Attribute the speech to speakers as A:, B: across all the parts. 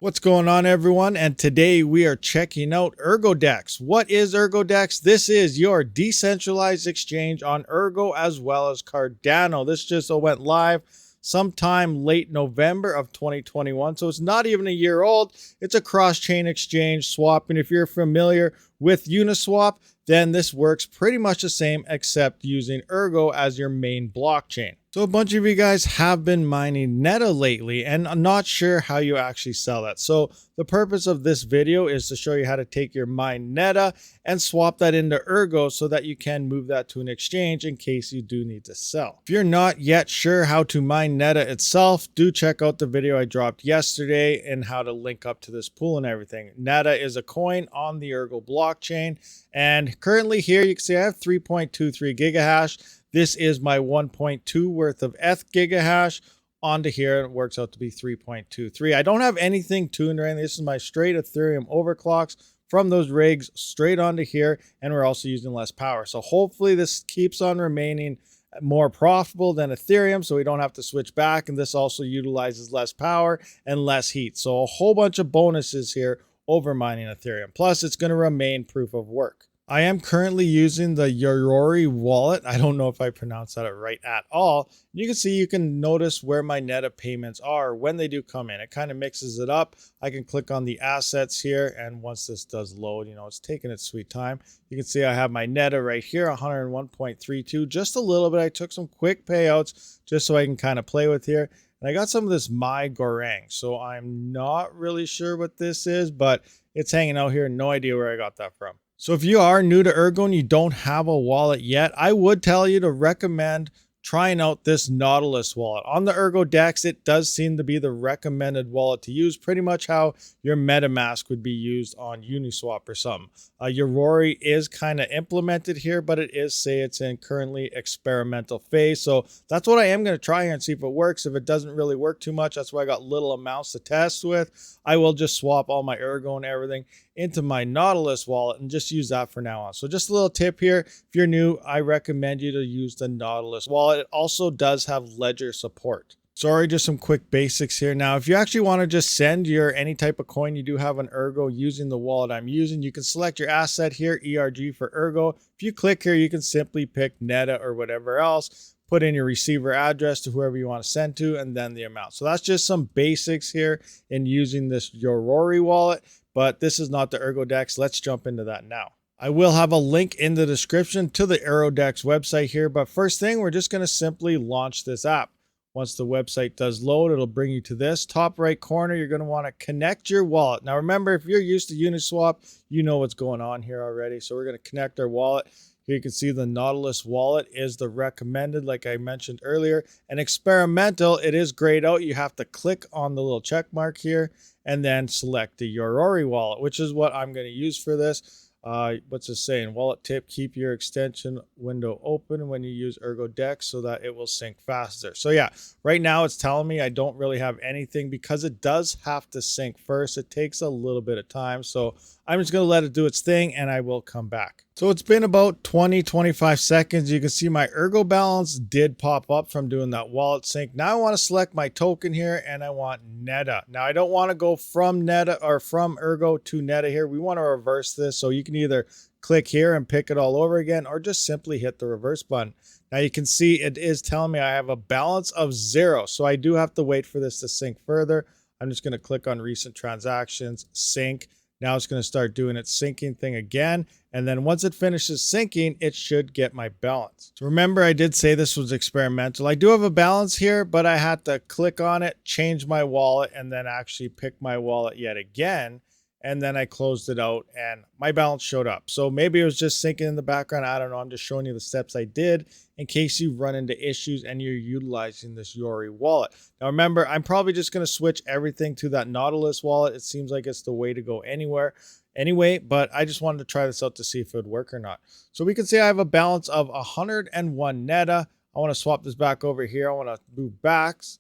A: What's going on, everyone? And today we are checking out ERGODEX. What is ERGODEX? This is your decentralized exchange on Ergo as well as Cardano. This just went live sometime late November of 2021. So it's not even a year old. It's a cross-chain exchange swap. And if you're familiar with Uniswap, then this works pretty much the same except using Ergo as your main blockchain. So a bunch of you guys have been mining NETA lately, and I'm not sure how you actually sell that. So the purpose of this video is to show you how to take your mined NETA and swap that into Ergo so that you can move that to an exchange in case you do need to sell. If you're not yet sure how to mine NETA itself, do check out the video I dropped yesterday and how to link up to this pool and everything. NETA is a coin on the Ergo blockchain, and currently here you can see I have 3.23 gigahash. This is my 1.2 worth of ETH gigahash onto here, and it works out to be 3.23. I don't have anything tuned or anything. This is my straight Ethereum overclocks from those rigs straight onto here, and we're also using less power. So hopefully this keeps on remaining more profitable than Ethereum, so we don't have to switch back, and this also utilizes less power and less heat. So a whole bunch of bonuses here over mining Ethereum. Plus, it's going to remain proof of work. I am currently using the ERGO wallet. I don't know if I pronounced that right at all. You can see, you can notice where my NETA payments are when they do come in. It kind of mixes it up. I can click on the assets here, and once this does load, you know, it's taking its sweet time. You can see I have my NETA right here, 101.32, just a little bit. I took some quick payouts just so I can kind of play with here. And I got some of this My Goreng. So I'm not really sure what this is, but it's hanging out here. No idea where I got that from. So if you are new to Ergo and you don't have a wallet yet, I would tell you to recommend trying out this Nautilus wallet. On the ERGODEX, it does seem to be the recommended wallet to use, pretty much how your MetaMask would be used on Uniswap or something. Your Rory is kind of implemented here, but it is say it's in currently experimental phase. So that's what I am going to try here and see if it works. If it doesn't really work too much, that's why I got little amounts to test with. I will just swap all my Ergo and everything into my Nautilus wallet and just use that for now on. So just a little tip here. If you're new, I recommend you to use the Nautilus wallet. It also does have ledger support. Sorry, just some quick basics here. Now, if you actually want to just send your any type of coin you do have on Ergo using the wallet I'm using, you can select your asset here, ERG for Ergo. If you click here, you can simply pick NETA or whatever else, put in your receiver address to whoever you want to send to, and then the amount. So that's just some basics here in using this Rory wallet, but this is not the ERGODEX. Let's jump into that now. I will have a link in the description to the ERGODEX website here, but first thing, we're just going to simply launch this app. Once the website does load, it'll bring you to this top right corner. You're going to want to connect your wallet. Now, remember, if you're used to Uniswap, you know what's going on here already. So we're going to connect our wallet. Here you can see the Nautilus wallet is the recommended, like I mentioned earlier. And experimental, it is grayed out. You have to click on the little check mark here and then select the Rory wallet, which is what I'm going to use for this. What's it saying? Wallet tip, keep your extension window open when you use ERGODEX so that it will sync faster. So yeah, right now it's telling me I don't really have anything because it does have to sync first. It takes a little bit of time. So I'm just going to let it do its thing and I will come back. So it's been about 20-25 seconds. You can see my Ergo balance did pop up from doing that wallet sync. Now I want to select my token here and I want NETA. Now I don't want to go from NETA or from Ergo to NETA here. We want to reverse this. So you can either click here and pick it all over again or just simply hit the reverse button. Now you can see it is telling me I have a balance of 0. So I do have to wait for this to sync further. I'm just going to click on recent transactions, sync. Now it's going to start doing its syncing thing again. And then once it finishes syncing, it should get my balance. So remember, I did say this was experimental. I do have a balance here, but I had to click on it, change my wallet, and then actually pick my wallet yet again. And then I closed it out and my balance showed up. So maybe it was just syncing in the background. I don't know. I'm just showing you the steps I did in case you run into issues and you're utilizing this Rory wallet. Now remember, I'm probably just going to switch everything to that Nautilus wallet. It seems like it's the way to go anyway, but I just wanted to try this out to see if it would work or not. So we can see I have a balance of 101 NETA. I want to swap this back over here. I want to move backs.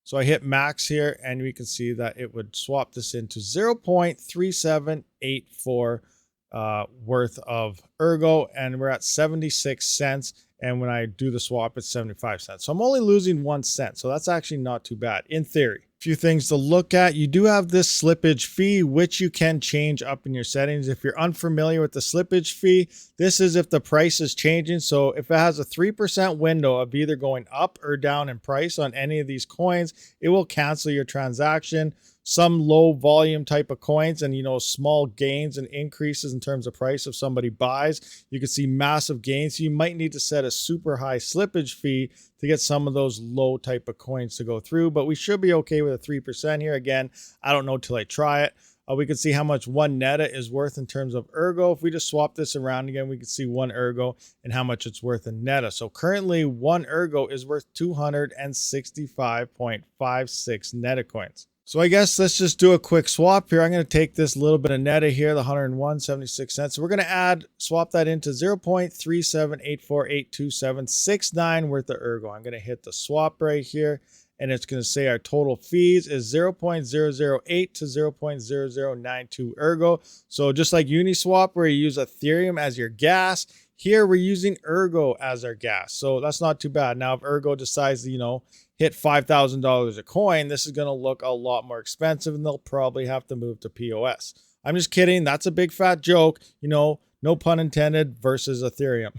A: So I hit max here and we can see that it would swap this into 0.3784 worth of Ergo, and we're at 76 cents. And when I do the swap, it's 75 cents. So I'm only losing 1 cent. So that's actually not too bad in theory. If Few things to look at. You do have this slippage fee, which you can change up in your settings. If you're unfamiliar with the slippage fee, this is if the price is changing. So if it has a 3% window of either going up or down in price on any of these coins, it will cancel your transaction. Some low volume type of coins and, small gains and increases in terms of price if somebody buys, you can see massive gains. So you might need to set a super high slippage fee to get some of those low type of coins to go through, but we should be okay with a 3% here. Again, I don't know till I try it. We can see how much one NETA is worth in terms of ERGO. If we just swap this around again, we can see one ERGO and how much it's worth in NETA. So currently one ERGO is worth 265.56 NETA coins. So I guess let's just do a quick swap here. I'm going to take this little bit of NETA here, the 101.76 cents. So we're going to swap that into 0.378482769 worth of ERGO. I'm going to hit the swap right here, and it's going to say our total fees is 0.008 to 0.0092 ERGO. So just like Uniswap, where you use Ethereum as your gas, here we're using ERGO as our gas. So that's not too bad. Now, if ERGO decides to, hit $5,000 a coin, this is going to look a lot more expensive, and they'll probably have to move to POS. I'm just kidding. That's a big fat joke, no pun intended, versus Ethereum.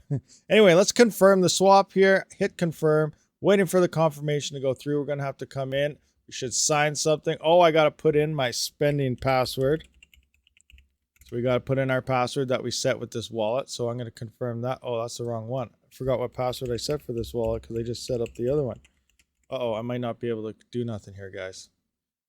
A: Anyway, let's confirm the swap here. Hit confirm. Waiting for the confirmation to go through. We're going to have to come in. We should sign something. Oh, I got to put in my spending password. So we got to put in our password that we set with this wallet. So I'm going to confirm that. Oh, that's the wrong one. I forgot what password I set for this wallet because I just set up the other one. Uh-oh, I might not be able to do nothing here, guys.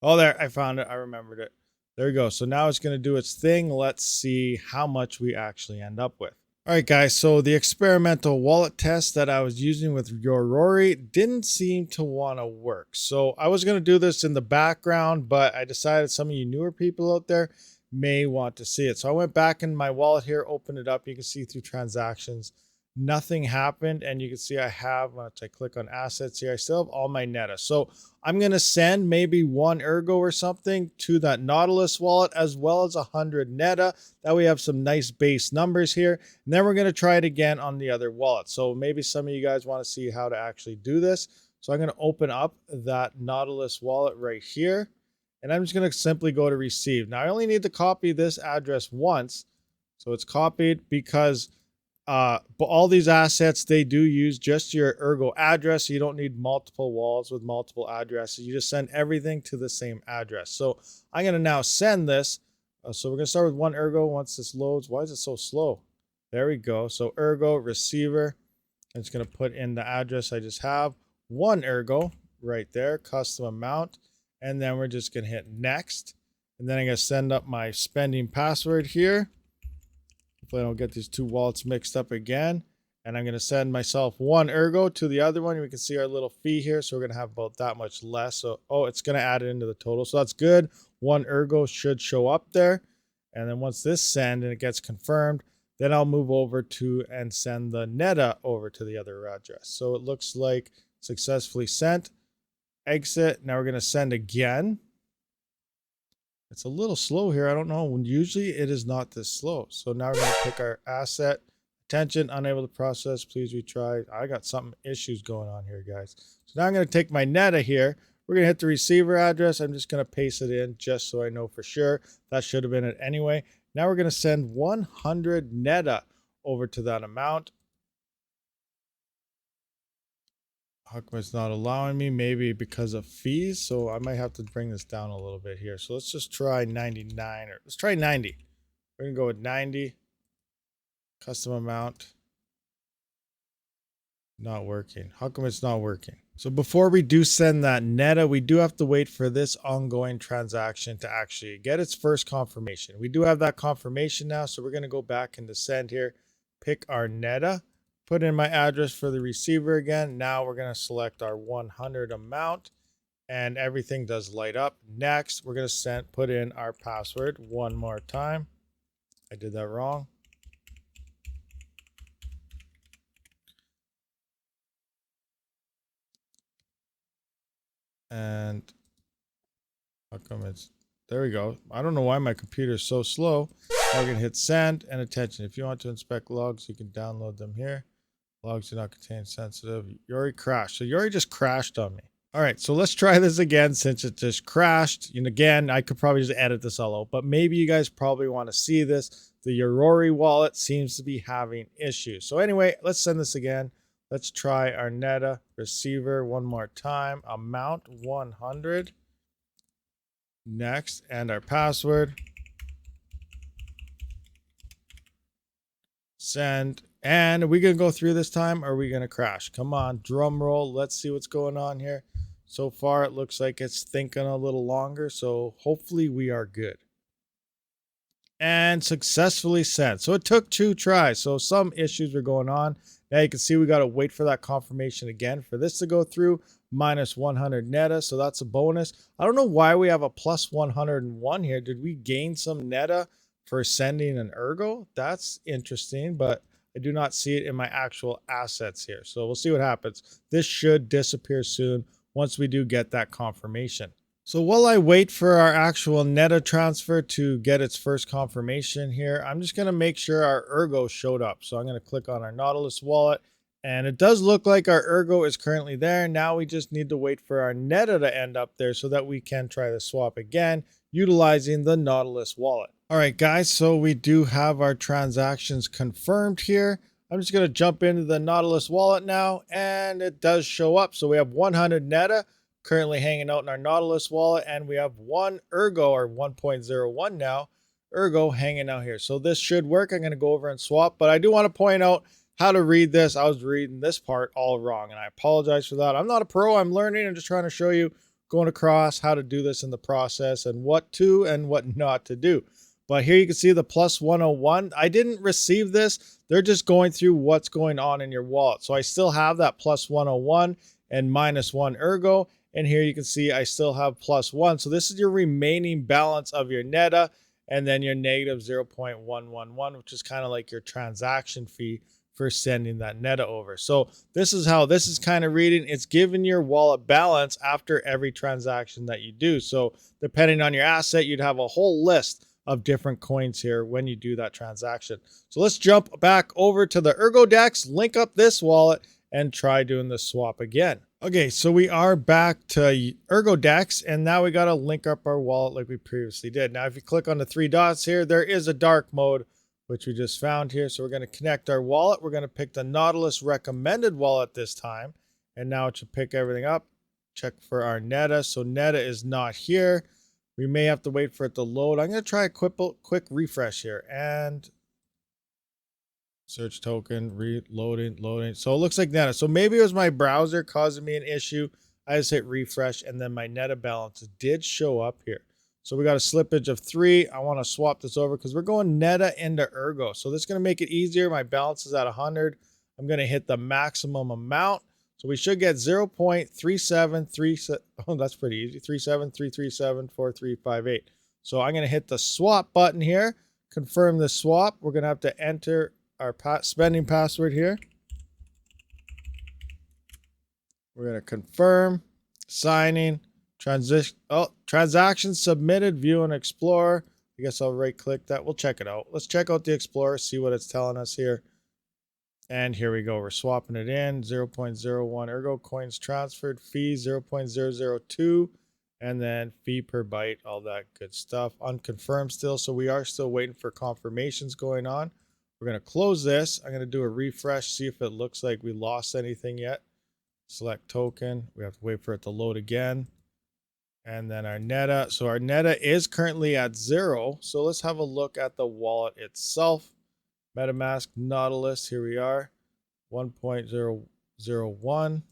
A: Oh, there, I found it. I remembered it. There we go. So now it's going to do its thing. Let's see how much we actually end up with. All right, guys. So the experimental wallet test that I was using with your Rory didn't seem to want to work. So I was going to do this in the background, but I decided some of you newer people out there may want to see it. So I went back in my wallet here, opened it up. You can see through transactions. Nothing happened, and you can see I have, once I click on assets here, I still have all my NETA. So I'm going to send maybe one ERGO or something to that Nautilus wallet, as well as 100 NETA. That we have some nice base numbers here. And then we're going to try it again on the other wallet. So maybe some of you guys want to see how to actually do this. So I'm going to open up that Nautilus wallet right here, and I'm just going to simply go to receive. Now I only need to copy this address once. So it's copied because but all these assets, they do use just your ERGO address. So you don't need multiple wallets with multiple addresses. You just send everything to the same address. So I'm going to now send this. So we're going to start with one ERGO once this loads. Why is it so slow? There we go. So ERGO receiver. I'm just going to put in the address I just have. One ERGO right there, custom amount. And then we're just going to hit next. And then I'm going to send up my spending password here. Hopefully I don't get these two wallets mixed up again. And I'm going to send myself one ERGO to the other one. We can see our little fee here. So we're going to have about that much less. So, it's going to add it into the total. So that's good. One ERGO should show up there. And then once this send and it gets confirmed, then I'll move over to and send the NETA over to the other address. So it looks like successfully sent. Exit. Now we're going to send again. It's a little slow here. I don't know. Usually it is not this slow. So now we're going to pick our asset. Attention, unable to process. Please retry. I got some issues going on here, guys. So now I'm going to take my NETA here. We're going to hit the receiver address. I'm just going to paste it in just so I know for sure. That should have been it anyway. Now we're going to send 100 NETA over to that amount. How come it's not allowing me? Maybe because of fees. So I might have to bring this down a little bit here. So let's just try 99 or let's try 90. We're going to go with 90. Custom amount. Not working. How come it's not working? So before we do send that NETA, we do have to wait for this ongoing transaction to actually get its first confirmation. We do have that confirmation now. So we're going to go back into send here, pick our NETA. Put in my address for the receiver again. Now we're going to select our 100 amount and everything does light up. Next, we're going to put in our password one more time. I did that wrong. And how come it's, there we go. I don't know why my computer is so slow. Now we're going to hit send, and attention. If you want to inspect logs, you can download them here. Logs do not contain sensitive. Yori crashed. So Yori just crashed on me. All right, so let's try this again since it just crashed. And again, I could probably just edit this all out, but maybe you guys probably want to see this. The Yorori wallet seems to be having issues. So anyway, let's send this again. Let's try our NETA receiver one more time. Amount 100. Next, and our password. Send. And are we going to go through this time or are we going to crash? Come on, drum roll. Let's see what's going on here. So far, it looks like it's thinking a little longer. So hopefully we are good. And successfully sent. So it took 2 tries. So some issues were going on. Now you can see we got to wait for that confirmation again for this to go through. Minus 100 NETA. So that's a bonus. I don't know why we have a plus 101 here. Did we gain some NETA for sending an ERGO? That's interesting, but I do not see it in my actual assets here. So we'll see what happens. This should disappear soon once we do get that confirmation. So while I wait for our actual NETA transfer to get its first confirmation here, I'm just going to make sure our ERGO showed up. So I'm going to click on our Nautilus wallet, and it does look like our ERGO is currently there. Now we just need to wait for our NETA to end up there so that we can try the swap again utilizing the Nautilus wallet. All right, guys, so we do have our transactions confirmed here. I'm just going to jump into the Nautilus wallet now, and it does show up. So we have 100 NETA currently hanging out in our Nautilus wallet, and we have 1 ERGO, or 1.01 now, ERGO hanging out here. So this should work. I'm going to go over and swap, but I do want to point out how to read this. I was reading this part all wrong, and I apologize for that. I'm not a pro. I'm learning. I'm just trying to show you going across how to do this in the process and what to and what not to do. But here you can see the plus 101. I didn't receive this. They're just going through what's going on in your wallet. So I still have that plus 101 and minus 1 ERGO. And here you can see I still have plus 1. So this is your remaining balance of your NETA, and then your negative 0.111, which is kind of like your transaction fee for sending that NETA over. So this is how this is kind of reading. It's giving your wallet balance after every transaction that you do. So depending on your asset, you'd have a whole list of different coins here when you do that transaction. So let's jump back over to the ERGODEX, link up this wallet, and try doing the swap again. Okay, so we are back to ERGODEX, and now we got to link up our wallet like we previously did. Now, if you click on the 3 dots here, there is a dark mode, which we just found here. So we're going to connect our wallet. We're going to pick the Nautilus recommended wallet this time, and now it should pick everything up. Check for our NETA. So NETA is not here. We may have to wait for it to load. I'm going to try a quick refresh here, and search token, loading. So it looks like NETA. So maybe it was my browser causing me an issue. I just hit refresh, and then my NETA balance did show up here. So we got a slippage of 3. I want to swap this over because we're going NETA into ERGO. So this is going to make it easier. My balance is at 100. I'm going to hit the maximum amount. So we should get 0.3737. Oh, that's pretty easy. 373374358. So I'm going to hit the swap button here. Confirm the swap. We're going to have to enter our spending password here. We're going to confirm, signing, transaction submitted, view and explore. I guess I'll right click that. We'll check it out. Let's check out the Explorer, see what it's telling us here. And here we go. We're swapping it in. 0.01 ERGO coins transferred, fee 0.002, and then fee per byte, all that good stuff. Unconfirmed still, so we are still waiting for confirmations going on. We're going to close this. I'm going to do a refresh, see if it looks like we lost anything yet. Select token. We have to wait for it to load again. And then our NETA. So our NETA is currently at 0. So let's have a look at the wallet itself. MetaMask Nautilus, here we are, 1.001.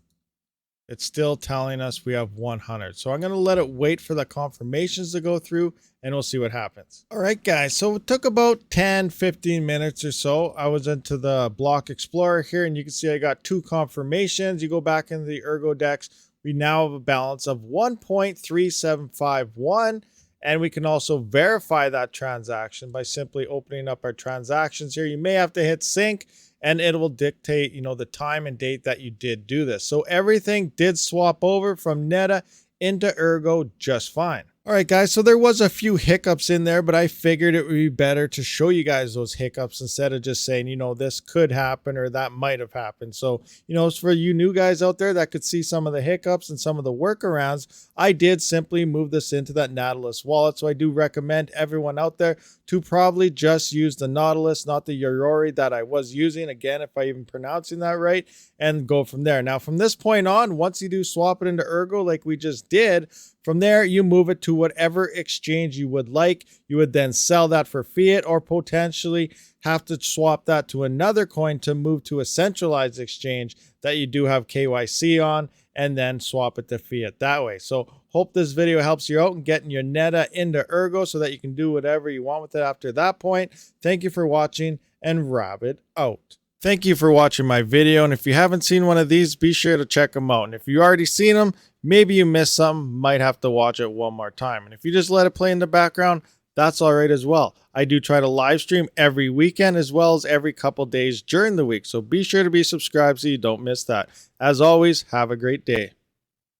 A: It's still telling us we have 100. So I'm going to let it wait for the confirmations to go through, and we'll see what happens. All right, guys. So it took about 10-15 minutes or so. I was into the Block Explorer here, and you can see I got 2 confirmations. You go back into the ERGODEX. We now have a balance of 1.3751. And we can also verify that transaction by simply opening up our transactions here. You may have to hit sync, and it will dictate, the time and date that you did do this. So everything did swap over from NETA into ERGO just fine. All right, guys, so there was a few hiccups in there, but I figured it would be better to show you guys those hiccups instead of just saying, this could happen or that might have happened. So, it's for you new guys out there that could see some of the hiccups and some of the workarounds. I did simply move this into that Nautilus wallet. So I do recommend everyone out there to probably just use the Nautilus, not the Yorori that I was using. Again, if I even pronouncing that right, and go from there. Now, from this point on, once you do swap it into Ergo like we just did, from there, you move it to whatever exchange you would like. You would then sell that for fiat or potentially have to swap that to another coin to move to a centralized exchange that you do have KYC on, and then swap it to fiat that way. So hope this video helps you out in getting your NETA into Ergo so that you can do whatever you want with it after that point. Thank you for watching, and Rabid out. Thank you for watching my video, and if you haven't seen one of these, be sure to check them out. And if you already seen them, maybe you missed some, might have to watch it one more time. And if you just let it play in the background, that's all right as well. I do try to live stream every weekend as well as every couple days during the week, so be sure to be subscribed so you don't miss that. As always, have a great day.